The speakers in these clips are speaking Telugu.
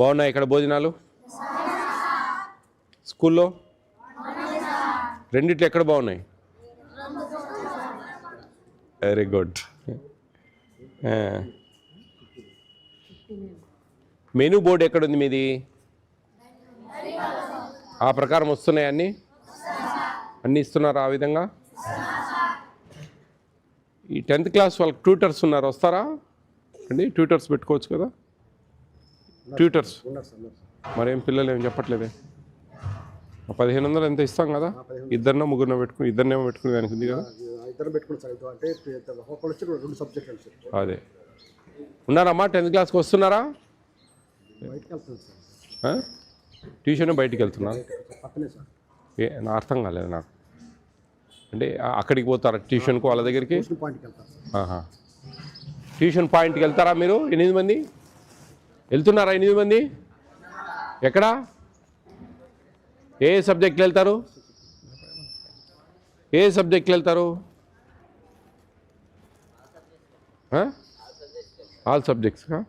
బాగున్నాయి ఇక్కడ భోజనాలు? స్కూల్లో రెండిట్లు ఎక్కడ బాగున్నాయి? Very good. మెనూ బోర్డు ఎక్కడుంది మీది? ఆ ప్రకారం వస్తున్నాయి అన్నీ ఇస్తున్నారా ఆ విధంగా? ఈ 10th క్లాస్ వాళ్ళకి ట్యూటర్స్ ఉన్నారు, వస్తారా అండి? ట్యూటర్స్ పెట్టుకోవచ్చు కదా. ట్యూటర్స్ మరేం పిల్లలు ఏం చెప్పట్లేదే. 1500 ఎంత ఇస్తాం కదా, ఇద్దరినో ముగ్గురినో పెట్టుకుని, ఇద్దరినేమో పెట్టుకుని దానికి ఉంది కదా. అదే ఉన్నారమ్మా? 10th క్లాస్కి వస్తున్నారా? ట్యూషన్ బయటికి వెళ్తున్నారు. నా అర్థం కాలేదు నాకు. అంటే అక్కడికి పోతారా ట్యూషన్కు వాళ్ళ దగ్గరికి? ట్యూషన్ పాయింట్కి వెళ్తారా మీరు? 8 మంది వెళ్తున్నారా? 8 మంది ఎక్కడా? ఏ సబ్జెక్టులు వెళ్తారు? ఏ సబ్జెక్టులు వెళ్తారు? ఆల్ సబ్జెక్ట్స్కా?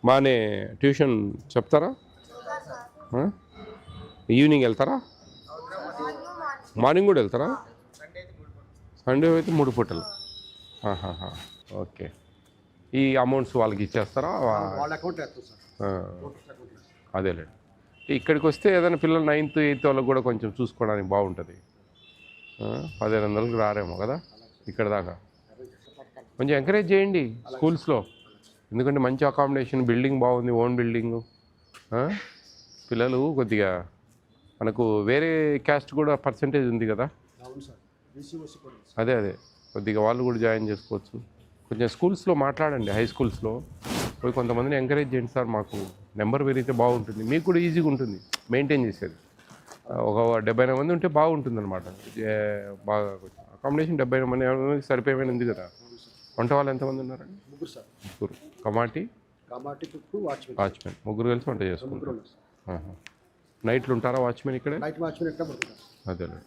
బాగానే ట్యూషన్ చెప్తారా? ఈవినింగ్ వెళ్తారా? మార్నింగ్ కూడా వెళ్తారా? సండే అయితే 3 పూటలు. ఓకే. ఈ అమౌంట్స్ వాళ్ళకి ఇచ్చేస్తారా? అదేలేండి. ఇక్కడికి వస్తే ఏదైనా పిల్లలు 9th 8th వాళ్ళకి కూడా కొంచెం చూసుకోవడానికి బాగుంటుంది. 1500కి రారేమో కదా ఇక్కడ దాకా. కొంచెం ఎంకరేజ్ చేయండి స్కూల్స్లో, ఎందుకంటే మంచి అకామిడేషన్, బిల్డింగ్ బాగుంది, ఓన్ బిల్డింగు. పిల్లలు కొద్దిగా మనకు వేరే క్యాస్ట్ కూడా పర్సంటేజ్ ఉంది కదా. అదే కొద్దిగా వాళ్ళు కూడా జాయిన్ చేసుకోవచ్చు. కొంచెం స్కూల్స్లో మాట్లాడండి, హై స్కూల్స్లో పోయి కొంతమందిని ఎంకరేజ్ చేయండి. సార్ మాకు నెంబర్ పెరిగితే బాగుంటుంది, మీకు కూడా ఈజీగా ఉంటుంది మెయింటైన్ చేసేది. ఒక 70 మంది ఉంటే బాగుంటుంది అనమాట. బాగా అకామిడేషన్ 70 మంది సరిపోయేమైనా ఉంది కదా. వంట వాళ్ళు ఎంతమంది ఉన్నారండి? ముగ్గురు. కమాటీ వాచ్మెన్ ముగ్గురు కలిసి వంట చేసుకుంటారు. నైట్లు ఉంటారా వాచ్మెన్ ఇక్కడే? అదేలే.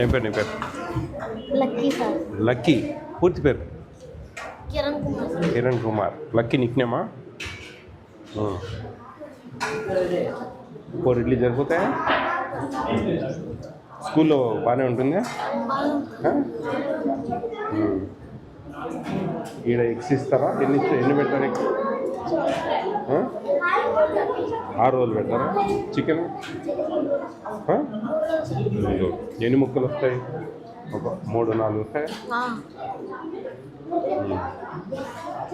ఏం పేరు నీ పేరు? లక్కీ. పూర్తి పేరు? కిరణ్ కుమార్. లక్కీ నిక్నేమా? 4 ఇడ్లీ సరిపోతాయా? స్కూల్లో బాగానే ఉంటుందా? ఈడ ఎగ్స్ ఇస్తారా? ఎన్ని పెడతారు ఎగ్స్? 6 రోజులు పెడతారా? చికెన్ ఎన్ని ముక్కలు వస్తాయి? ఒక 3-4 వస్తాయి.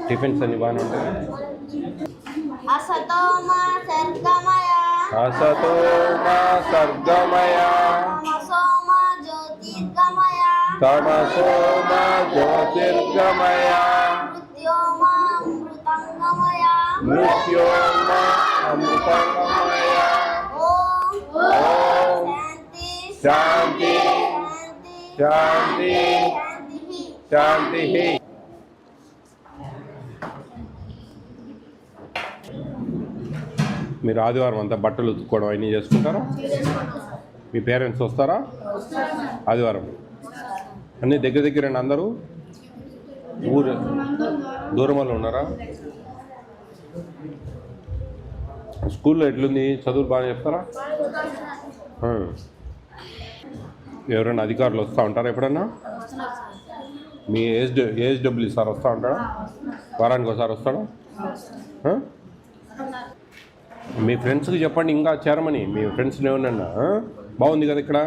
టిఫిన్స్ అన్ని బాగానే ఉంటాయి. అసతోమా సర్గమయ తమసోమా జ్యోతిర్గమయ మృత్యోమా అమృతంగమయ. ఓం శాంతి శాంతి శాంతి. మీరు ఆదివారం అంతా బట్టలు ఉతుక్కోవడం అవన్నీ చేసుకుంటారా? మీ పేరెంట్స్ వస్తారా ఆదివారం? అన్నీ దగ్గరండి అందరూ? ఊరు దూరం వాళ్ళు ఉన్నారా? స్కూల్లో ఎట్లుంది? చదువులు బాగా చెప్తారా? ఎవరైనా అధికారులు వస్తూ ఉంటారా ఎప్పుడన్నా? మీ ఏఎస్డబ్ల్యూ సార్ వస్తూ ఉంటాడా? వారానికి ఒకసారి వస్తాడా? మీ ఫ్రెండ్స్కి చెప్పండి ఇంకా చేరమని. మీ ఫ్రెండ్స్ని ఏమన్నా బాగుంది కదా ఇక్కడ.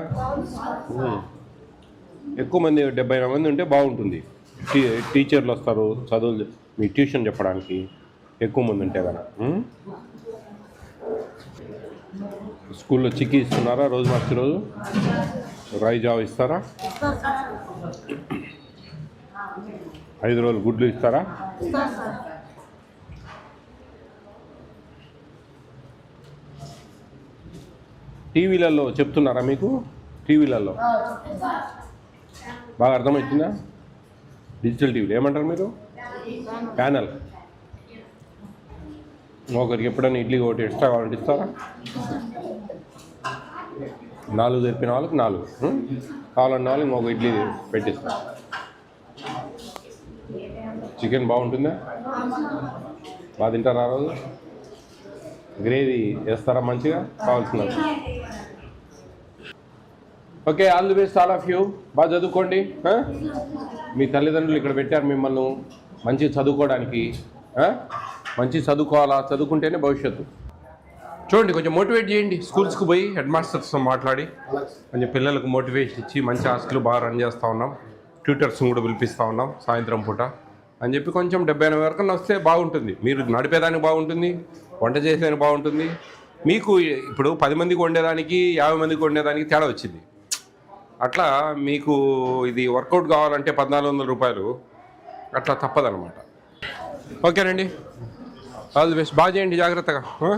ఎక్కువ మంది 70 మంది ఉంటే బాగుంటుంది. టీచర్లు వస్తారు చదువులు మీ ట్యూషన్ చెప్పడానికి, ఎక్కువ మంది ఉంటే కదా. స్కూల్లో చిక్కీ ఇస్తున్నారా? రోజు మార్చి రోజు రాయి జావ ఇస్తారా? 5 రోజులు గుడ్లు ఇస్తారా? టీవీలలో చెప్తున్నారా మీకు? టీవీలలో బాగా అర్థమవుతుందా? డిజిటల్ టీవీలో ఏమంటారు మీరు? ప్యానల్. ఒకరికి ఎప్పుడైనా ఇడ్లీ ఒకటి ఎక్స్ట్రా కావాలంటే ఇస్తారా? 4 తెప్పిన వాళ్ళకి 4 కావాలన్న వాళ్ళకి ఇంకొక ఇడ్లీ పెట్టిస్తా. చికెన్ బాగుంటుందా? బాగా తింటారా ఆ రోజు? గ్రేవీ వేస్తారా మంచిగా? కావాల్సిన okay. All the best all of you. బాగా చదువుకోండి. మీ తల్లిదండ్రులు ఇక్కడ పెట్టారు మిమ్మల్ని మంచిగా చదువుకోవడానికి. మంచి చదువుకోవాలా, చదువుకుంటేనే భవిష్యత్తు. చూడండి, కొంచెం మోటివేట్ చేయండి. స్కూల్స్కి పోయి హెడ్ మాస్టర్స్తో మాట్లాడి కొంచెం పిల్లలకు మోటివేషన్ ఇచ్చి మంచి హాస్టల్ బాగా రన్ చేస్తూ ఉన్నాం. ట్యూటర్స్ని కూడా పిలిపిస్తూ ఉన్నాం సాయంత్రం పూట అని చెప్పి కొంచెం 70-80 వరకు వస్తే బాగుంటుంది. మీరు నడిపేదానికి బాగుంటుంది, వంట చేసేదానికి బాగుంటుంది. మీకు ఇప్పుడు 10 మందికి వండేదానికి 50 మందికి వండేదానికి తేడా వచ్చింది. అట్లా మీకు ఇది వర్కౌట్ కావాలంటే 1400 రూపాయలు అట్లా తప్పదనమాట. ఓకేనండి, ఆల్ ది బెస్ట్. బాగా చేయండి జాగ్రత్తగా.